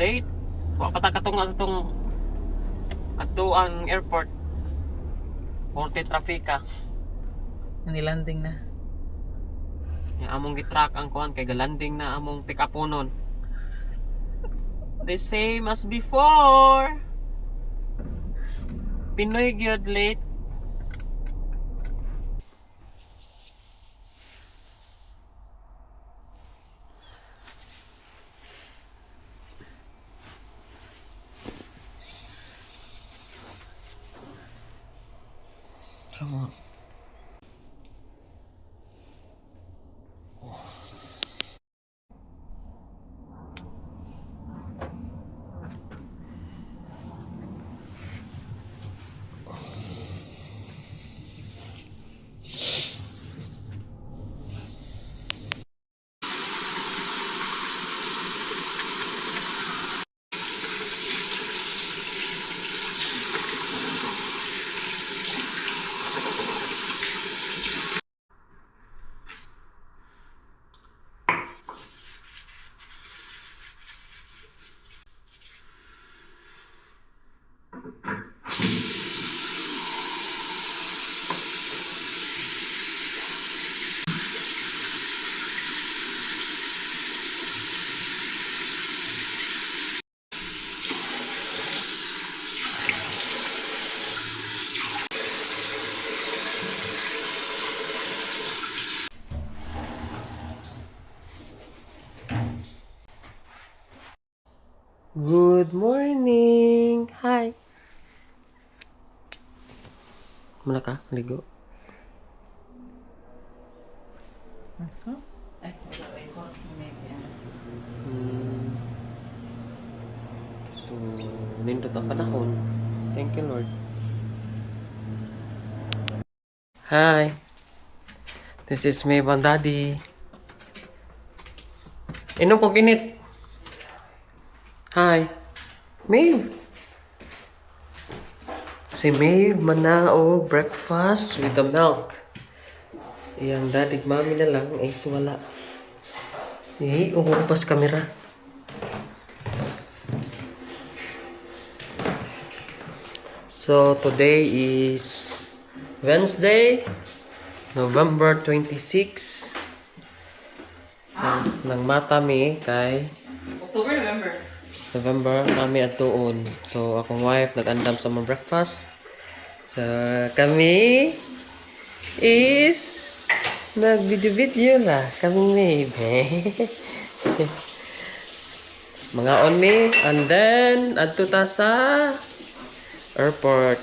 update. Wa pa ta katunga sa tong adto ang airport. 40 trafika. Nilanding na. Among gitrack ang kuan kay galanding na among pick up unon. The same as before. Pinoy gyud late. Come on. Good morning! Hi! Muna ka? Maligo? Let's go. Ay, wait ko. So, nindot ang panahon. Thank you, Lord. Hi! This is Maeve and Daddy. Inom ko ginit. Hi! Maeve! Si Maeve manao breakfast with the milk. Iyang dadig mami na lang ay wala. Umuupas kamera. So today is Wednesday, November 26. Nang mata mi kay November kami atuon. So akong wife nag-andam sa mga breakfast. So kami is nag-video na kami maybe. Mga on me and then adto ta sa airport.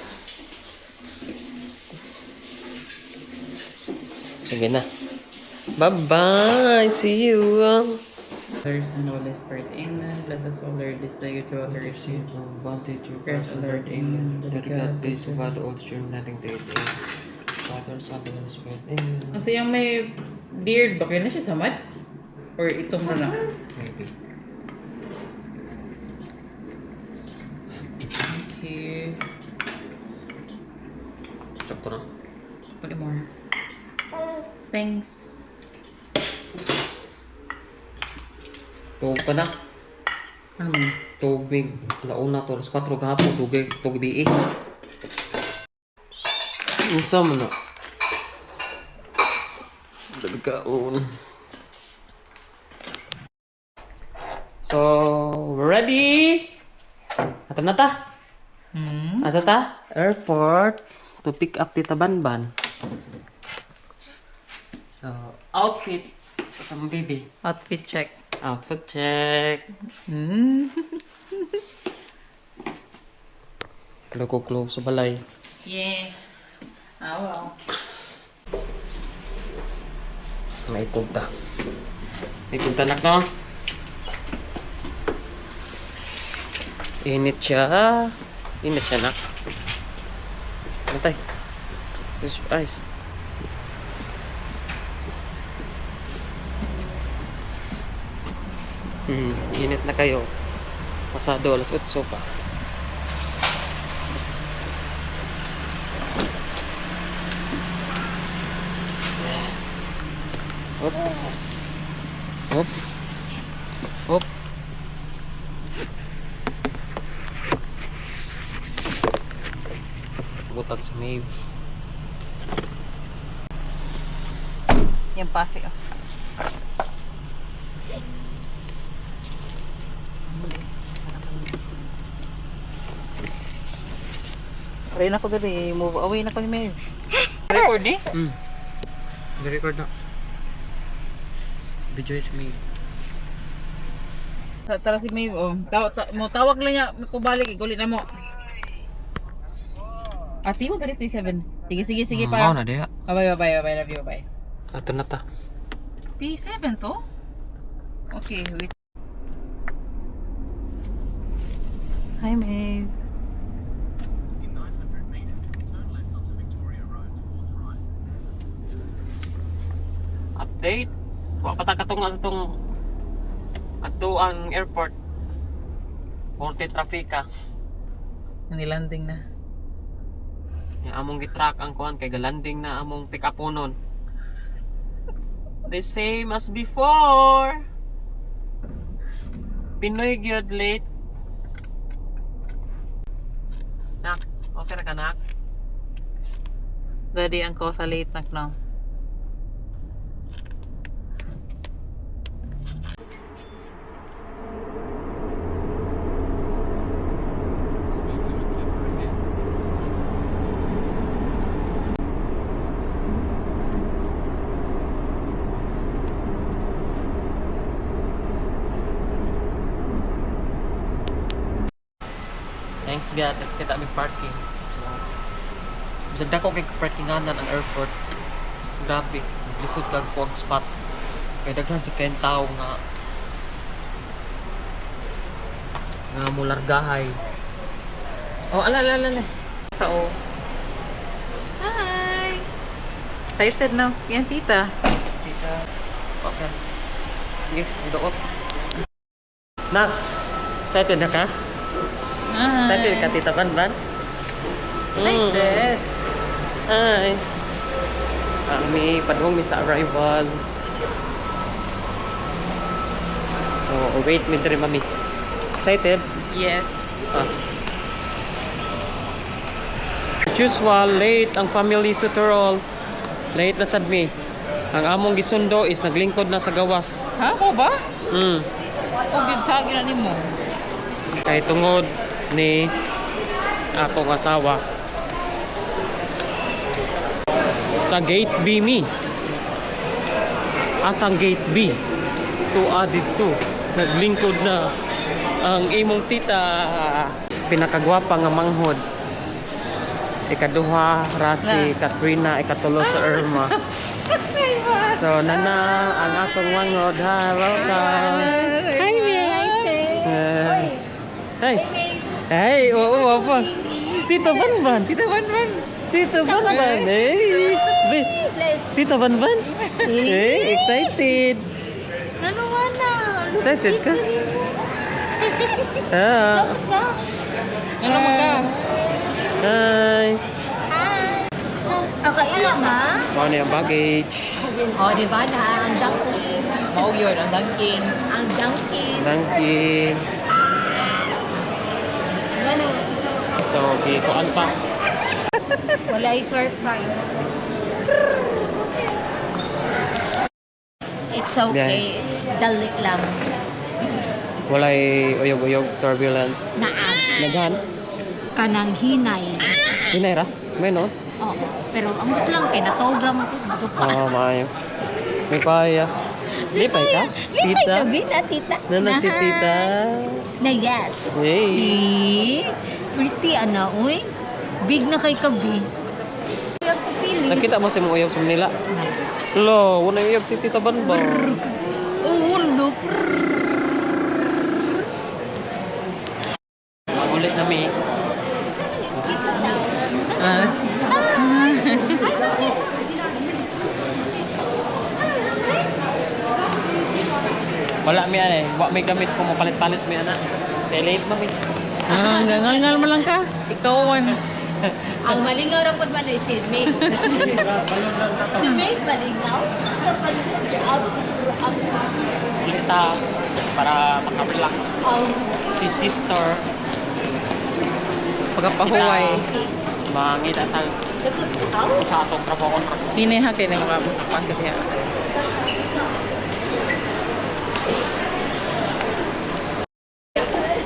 Sige na. Bye-bye. See you. There's no less part in, bless us all, Lord, this day to water receive. Wanted you, Praise the Lord, amen. That God days of God, all stream, nothing to it. Father, Son, and Holy Spirit. Amen. Ang sayang may beard, bakit na siya samad? Or itong na lang? Maybe. Okay. Stop ko na. Put it more. Thanks. Tugog pa na. Ano man? Tugig. Alauna to. Alas 4 gahapon. Tugig biik. Unsa man na? Dagkaon. So, we're ready! Ato na ta? Asa ta? Airport to pick up Tita Banban. So, outfit sa baby. Outfit check. Outfit check. Loko-loko sa balay. Yeah. Ah, wow. May punta. May punta nak no? Init siya. Init siya nak. Matay. Close your eyes. Init na kayo. Pasado alas 8 pa. Hop. Hop. Hop. Shoutout sa Maeve. Yan pasi oh. Try na ko dali, move away na ko ni Maeve. Record eh? The-record na. Video is Maeve. Tara si Maeve oh. Tawag lang niya, kubalik, igulit na mo. Ati mo dali 37. Sige pa. Na diya. Bye, love you, bye. Ato na ta. P7 to? Okay, wait. Hi, Maeve. In 900 meters, turn left onto Victoria Road towards right. Update. Wa pa ta katunga sa tong ato ang airport. Porte trafika. Nilanding na. Yung among gitrack ang kuan kay galanding na among pick up unon. The same as before. Pinoy gyud late. Nak, okay ra ka nak? Daddy, ang ko sa late nak no. Speed limit camera ahead. Thanks God, nakita may parking. So, bisag dako kay parkinganan ang airport. Grabe, lisod kag kuag spot. Kay daghan sa kayen tao nga mulargahay. Oh, ala. Sa o. Hi! Excited na. Yan, tita. Tita. Okay. Sige, idoot. Nak, excited na ka? Hi! Excited ka, Tita Banban? Excited. Hi. Kami, padung mi sa arrival. Oh, wait, may diri mami. Excited? Yes. As usual, late ang family Suturol. Late na sad mi. Ang among gisundo is naglingkod na sa gawas. Ha? Mo ba? Hmm. Sa gina ni mo. Kay tungod ni akong asawa. Sa gate B mi. Asang gate B. Tuwa dito. Naglingkod na ang imong tita. Pinakagwapa nga manghod. Ikaduha, Rasi, Katrina, ikatulo sa Irma. So, nana, ang akong manghod. Hi, welcome. Hi, Hey. Hey, oo, apa? Tita Banban. Tita Banban. Tita Banban. Hey. Bliss. Tita Banban. Hey, excited. Nanuwana. Excited ka? Ah. Ano mo ka? Hi. Okay, ilan ha? Paano yung baggage? O, di ba na? Ang dunking. Mao yun, ang dunking. Ang dunking. Thank Ganun. So, kuan pa. Wala yung surprise. It's okay. It's dali lang. Walay uyog-uyog turbulence. Naag. Naghan? Kanang hinay. Hinay ra? May no? Oo. Pero ang gut lang kay natogra mo ito. Oo, maayo. May kaya. Lipay ka? Lipay Tita? gabi na, tita. Nana si tita. Na yes. Hey. Pretty ana, uy. Big na kay kabi. Kaya ko pilis. Nakita mo si mga uyab sa Manila? Lo, wala uyab si Tita Banban. Oo, look. Ulit na mi. Wala mi ana eh. Wa may gamit ko mo palit-palit mi ana. Late mami. Gangal mo lang ka. Ikaw man. Ang malingaw ra pud man ay si May. Si May malingaw. Kapag Ulit ta para maka-relax. ang Si sister. Pagkapahuway. Mangita tag sa atong trabaho kontra. Hiniha kayo na makapagpagkat niya.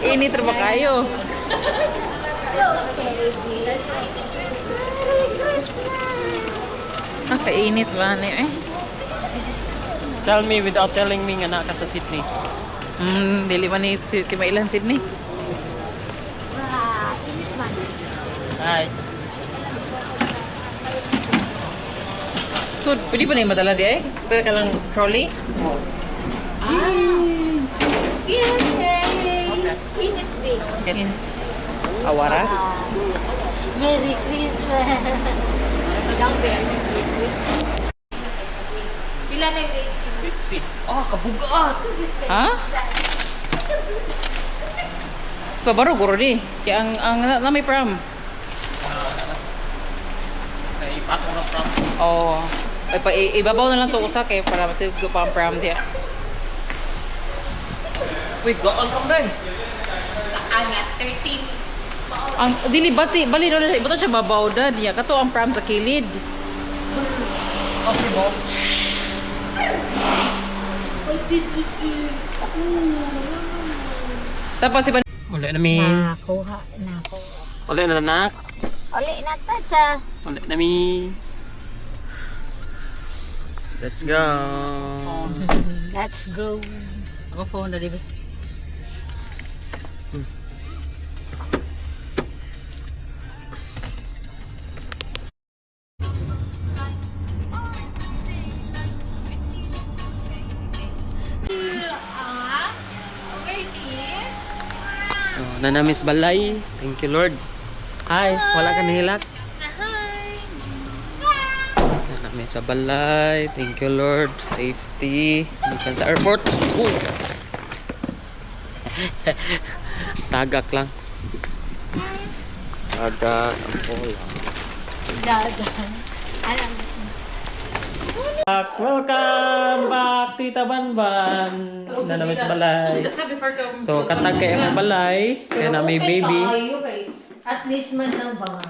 Init ra ba kayo? So, Merry Christmas! Kainit ba ni eh? Tell me without telling me nga na ka sa Sydney. Dili man ni kimailan Sydney. Wah, init man. Hi. So, pwede pa na yung madala di eh? Pwede ka lang trolley? Yay! Init din. Awara? Merry Christmas! Lang din. Pila na yung Let's see. Ah, kabugat. Ha? Pabaro guro di. Kaya ang na may pram. Kay pato na from. Oo. Ay, ibabaw na lang to usa kay para masig ko pa ang pram diya. Wait, gaan from day. angat 13. Ang dili bali na ibato siya babaw da diya kato ang pram sa kilid. Okay, boss. Tapos si Wala na mi. Nakuha na ako. Wala na anak. Uli na ta siya. Wala na mi. Let's go. Let's go. ako phone na di ba? Oh, nanamis balay. Thank you, Lord. Hi, wala ka nahilak. Nanamis sa balay. Thank you, Lord. Safety. Bukan sa airport. Tagak lang. Tagak ang pola. Dagan. Alam mo. Welcome back, Tita Banban. Nanamis sa balay. So, katag kay ang balay. Kaya na may baby. At least man lang ba nga.